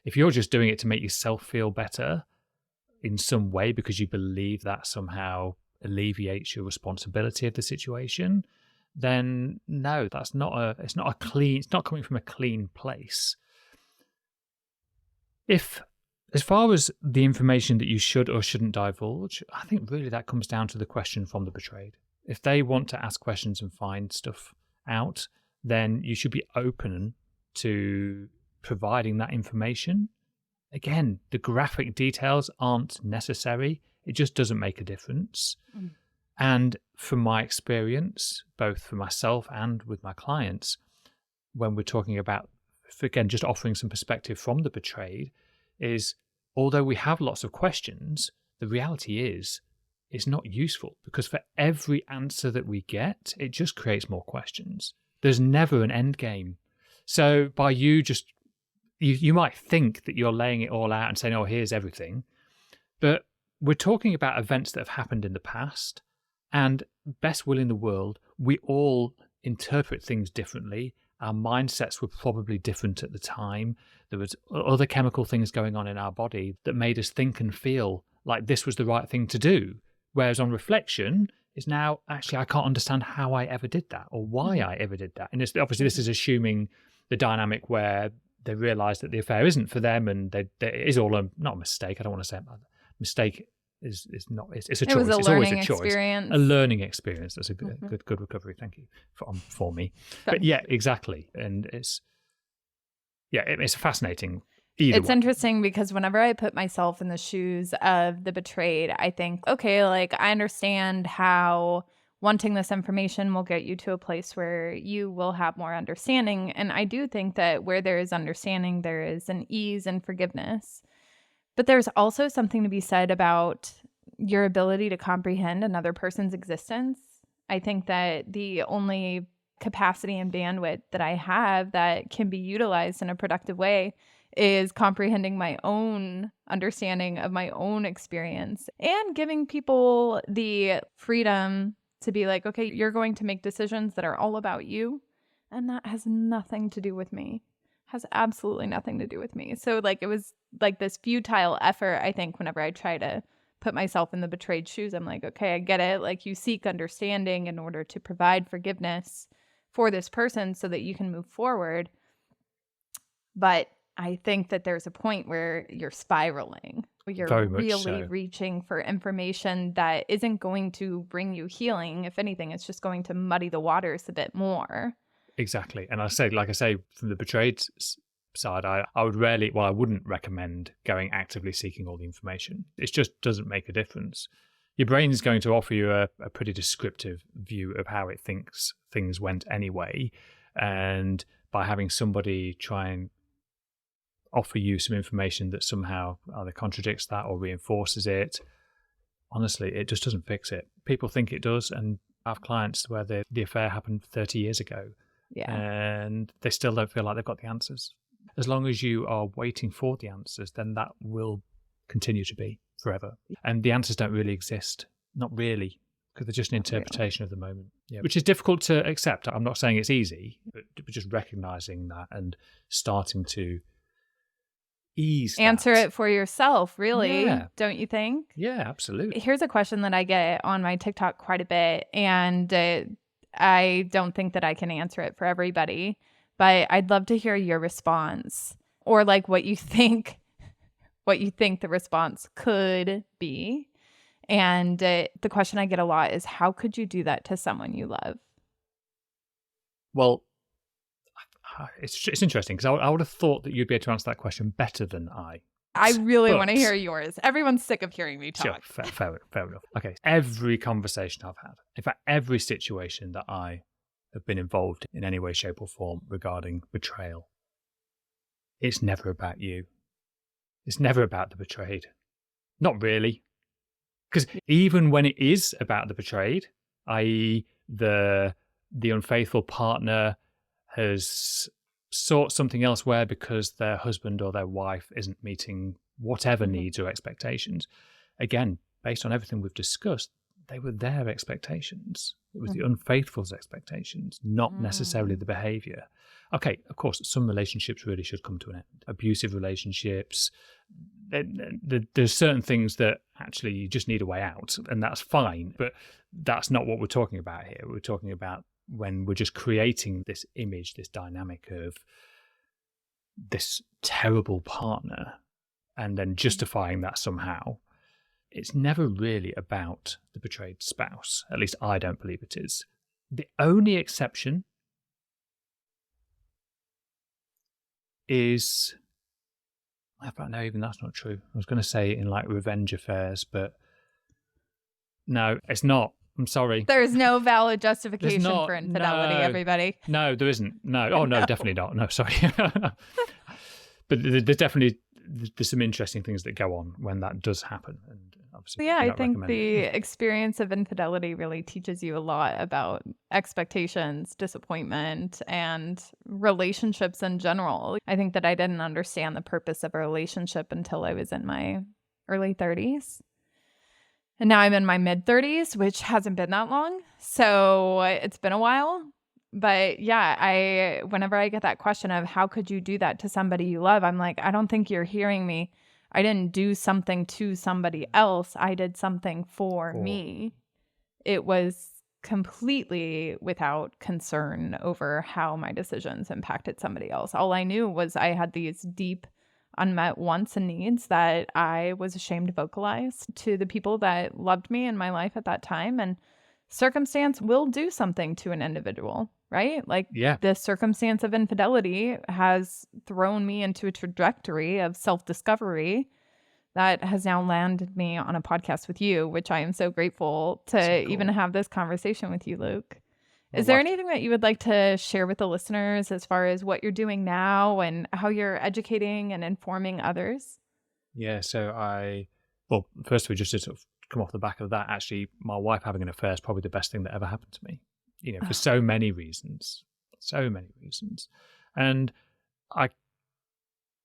If you're just doing it to make yourself feel better in some way because you believe that somehow alleviates your responsibility of the situation, then no, it's not coming from a clean place. As far as the information that you should or shouldn't divulge, I think really that comes down to the question from the betrayed. If they want to ask questions and find stuff out, then you should be open to providing that information. Again, the graphic details aren't necessary. It just doesn't make a difference. And from my experience, both for myself and with my clients, when we're talking about, again, just offering some perspective from the betrayed, is although we have lots of questions, the reality is it's not useful, because for every answer that we get, it just creates more questions. There's never an end game. So by you might think that you're laying it all out and saying, oh, here's everything. But we're talking about events that have happened in the past, and best will in the world, we all interpret things differently. Our mindsets were probably different at the time. There was other chemical things going on in our body that made us think and feel like this was the right thing to do. Whereas on reflection, is now, actually, I can't understand how I ever did that or why I ever did that. And obviously this is assuming the dynamic where they realise that the affair isn't for them, and it is all not a mistake. I don't want to say mistake. Is not. It's a choice. It was a it's learning always a choice. Experience. A learning experience. That's a good recovery. Thank you for me. But yeah, exactly. And it's fascinating. It's interesting because whenever I put myself in the shoes of the betrayed, I think, okay, like I understand how wanting this information will get you to a place where you will have more understanding. And I do think that where there is understanding, there is an ease and forgiveness. But there's also something to be said about your ability to comprehend another person's existence. I think that the only capacity and bandwidth that I have that can be utilized in a productive way is comprehending my own understanding of my own experience and giving people the freedom to be like, okay, you're going to make decisions that are all about you, and that has nothing to do with me. Has absolutely nothing to do with me. So like it was like this futile effort, I think, whenever I try to put myself in the betrayed shoes. I'm like, okay, I get it. Like you seek understanding in order to provide forgiveness for this person so that you can move forward. But I think that there's a point where you're spiraling. You're really reaching for information that isn't going to bring you healing. If anything, it's just going to muddy the waters a bit more. Exactly. And like I say, from the betrayed side, I wouldn't recommend going actively seeking all the information. It just doesn't make a difference. Your brain is going to offer you a pretty descriptive view of how it thinks things went anyway. And by having somebody try and offer you some information that somehow either contradicts that or reinforces it, honestly, it just doesn't fix it. People think it does, and I have clients where the affair happened 30 years ago. Yeah. And they still don't feel like they've got the answers. As long as you are waiting for the answers, then that will continue to be forever. And the answers don't really exist. Not really, because they're just an interpretation of the moment. Yeah. Which is difficult to accept. I'm not saying it's easy, but just recognizing that and starting to ease Answer it for yourself, really, don't you think? Yeah, absolutely. Here's a question that I get on my TikTok quite a bit, and I don't think that I can answer it for everybody, but I'd love to hear your response, or like what you think the response could be. And the question I get a lot is, how could you do that to someone you love? Well, it's interesting because I would have thought that you'd be able to answer that question better than I. I really want to hear yours. Everyone's sick of hearing me talk. Sure, fair enough. Okay, every conversation I've had, in fact, every situation that I have been involved in any way, shape, or form regarding betrayal, it's never about you. It's never about the betrayed. Not really. Because even when it is about the betrayed, i.e. the unfaithful partner has sought something elsewhere because their husband or their wife isn't meeting whatever needs or expectations. Again, based on everything we've discussed, they were their expectations. It was the unfaithful's expectations, not necessarily the behavior. Okay, of course, some relationships really should come to an end. Abusive relationships, there's certain things that actually you just need a way out, and that's fine. But that's not what we're talking about here. We're talking about when we're just creating this image, this dynamic of this terrible partner and then justifying that somehow. It's never really about the betrayed spouse. At least I don't believe it is. The only exception is, no, even that's not true. I was going to say in like revenge affairs, but no, it's not. I'm sorry. There's no valid justification for infidelity, everybody. No, there isn't. No. Oh, no, definitely not. No, sorry. But there's some interesting things that go on when that does happen. And obviously, I think the experience of infidelity really teaches you a lot about expectations, disappointment, and relationships in general. I think that I didn't understand the purpose of a relationship until I was in my early 30s. And now I'm in my mid 30s, which hasn't been that long. So it's been a while. But yeah, whenever I get that question of how could you do that to somebody you love, I'm like, I don't think you're hearing me. I didn't do something to somebody else. I did something for me. It was completely without concern over how my decisions impacted somebody else. All I knew was I had these deep unmet wants and needs that I was ashamed to vocalize to the people that loved me in my life at that time. And circumstance will do something to an individual, right? Like the circumstance of infidelity has thrown me into a trajectory of self-discovery that has now landed me on a podcast with you, which I am so grateful to even have this conversation with you, Luke. Is there anything that you would like to share with the listeners as far as what you're doing now and how you're educating and informing others? Yeah, first of all, just to sort of come off the back of that, actually, my wife having an affair is probably the best thing that ever happened to me, for so many reasons. And I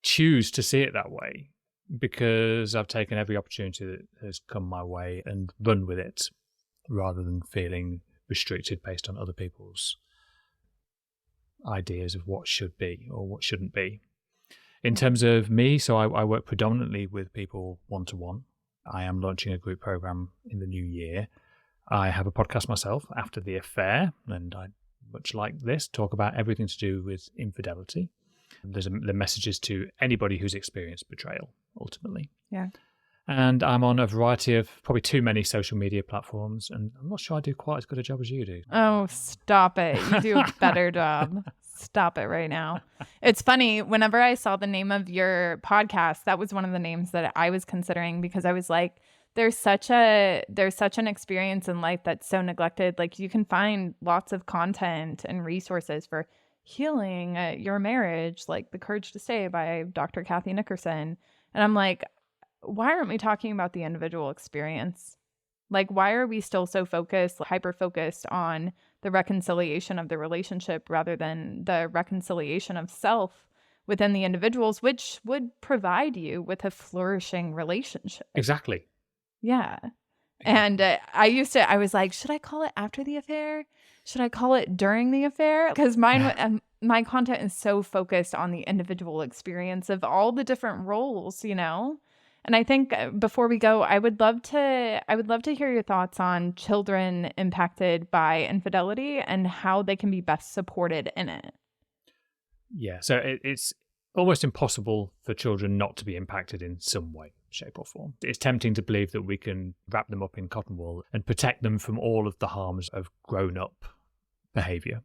choose to see it that way because I've taken every opportunity that has come my way and run with it rather than feeling restricted based on other people's ideas of what should be or what shouldn't be. In terms of me, so I work predominantly with people one-to-one. I am launching a group program in the new year. I have a podcast myself, After the Affair, and I, much like this, talk about everything to do with infidelity. The messages to anybody who's experienced betrayal, ultimately. Yeah. And I'm on a variety of, probably too many social media platforms, and I'm not sure I do quite as good a job as you do. Oh, stop it. You do a better job. Stop it right now. It's funny, whenever I saw the name of your podcast, that was one of the names that I was considering because I was like, there's such an experience in life that's so neglected. Like you can find lots of content and resources for healing your marriage, like The Courage to Stay by Dr. Kathy Nickerson. And I'm like, why aren't we talking about the individual experience? Like, why are we still so hyper-focused on the reconciliation of the relationship rather than the reconciliation of self within the individuals, which would provide you with a flourishing relationship? Exactly. Yeah. And I was like, should I call it After the Affair? Should I call it During the Affair? Because my content is so focused on the individual experience of all the different roles, And I think before we go, I would love to hear your thoughts on children impacted by infidelity and how they can be best supported in it. Yeah, so it's almost impossible for children not to be impacted in some way, shape or form. It's tempting to believe that we can wrap them up in cotton wool and protect them from all of the harms of grown-up behavior.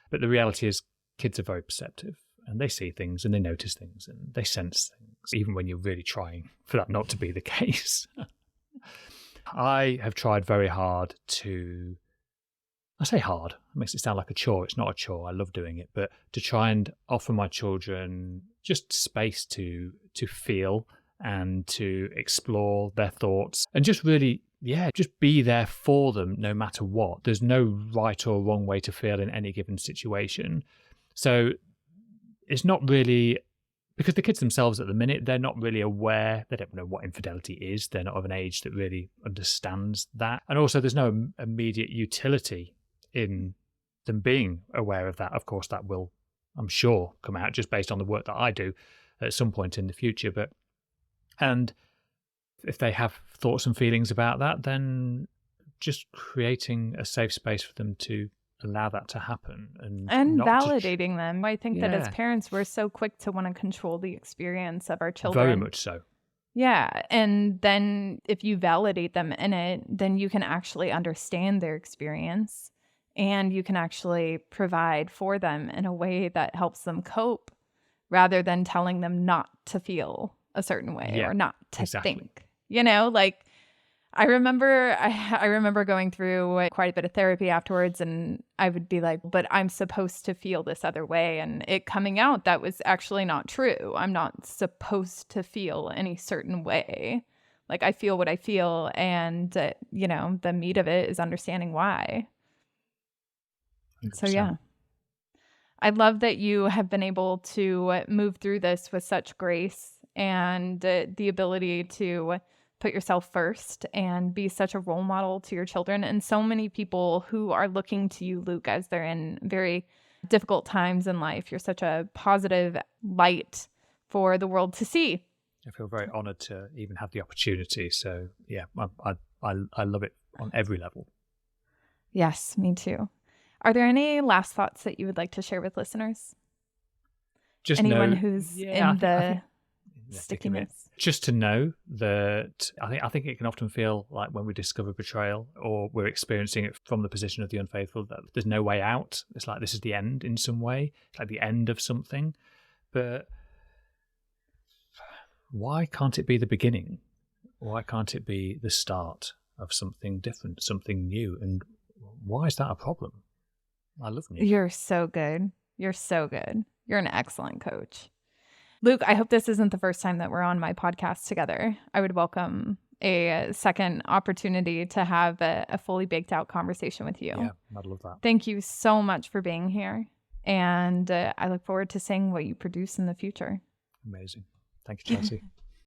But the reality is kids are very perceptive, and they see things and they notice things and they sense things, even when you're really trying for that not to be the case. I have tried very hard I say hard, it makes it sound like a chore. It's not a chore. I love doing it, but to try and offer my children just space to feel and to explore their thoughts and just really, just be there for them no matter what. There's no right or wrong way to feel in any given situation. So it's not really, because the kids themselves at the minute, they're not really aware. They don't know what infidelity is. They're not of an age that really understands that. And also there's no immediate utility in them being aware of that. Of course, that will, I'm sure, come out just based on the work that I do at some point in the future. And if they have thoughts and feelings about that, then just creating a safe space for them to allow that to happen and validating them. I think that as parents, we're so quick to want to control the experience of our children. Very much so. Yeah. And then if you validate them in it, then you can actually understand their experience and you can actually provide for them in a way that helps them cope rather than telling them not to feel a certain way or not to think. You know, like I remember going through quite a bit of therapy afterwards, and I would be like, but I'm supposed to feel this other way. And it coming out that was actually not true. I'm not supposed to feel any certain way. Like I feel what I feel. And, the meat of it is understanding why. 100%. So, yeah. I love that you have been able to move through this with such grace and the ability to put yourself first and be such a role model to your children and so many people who are looking to you, Luke, as they're in very difficult times in life. You're such a positive light for the world to see. I feel very honored to even have the opportunity. So yeah, I love it on every level. Yes, me too. Are there any last thoughts that you would like to share with listeners? Just anyone who's in the stickiness. Just to know that I think it can often feel like when we discover betrayal or we're experiencing it from the position of the unfaithful, that there's no way out. It's like this is the end in some way, like the end of something. But why can't it be the beginning? Why can't it be the start of something different, something new? And why is that a problem? I love you. You're so good. You're so good. You're an excellent coach. Luke, I hope this isn't the first time that we're on my podcast together. I would welcome a second opportunity to have a fully baked out conversation with you. Yeah, I'd love that. Thank you so much for being here. And I look forward to seeing what you produce in the future. Amazing. Thank you, Chelsea.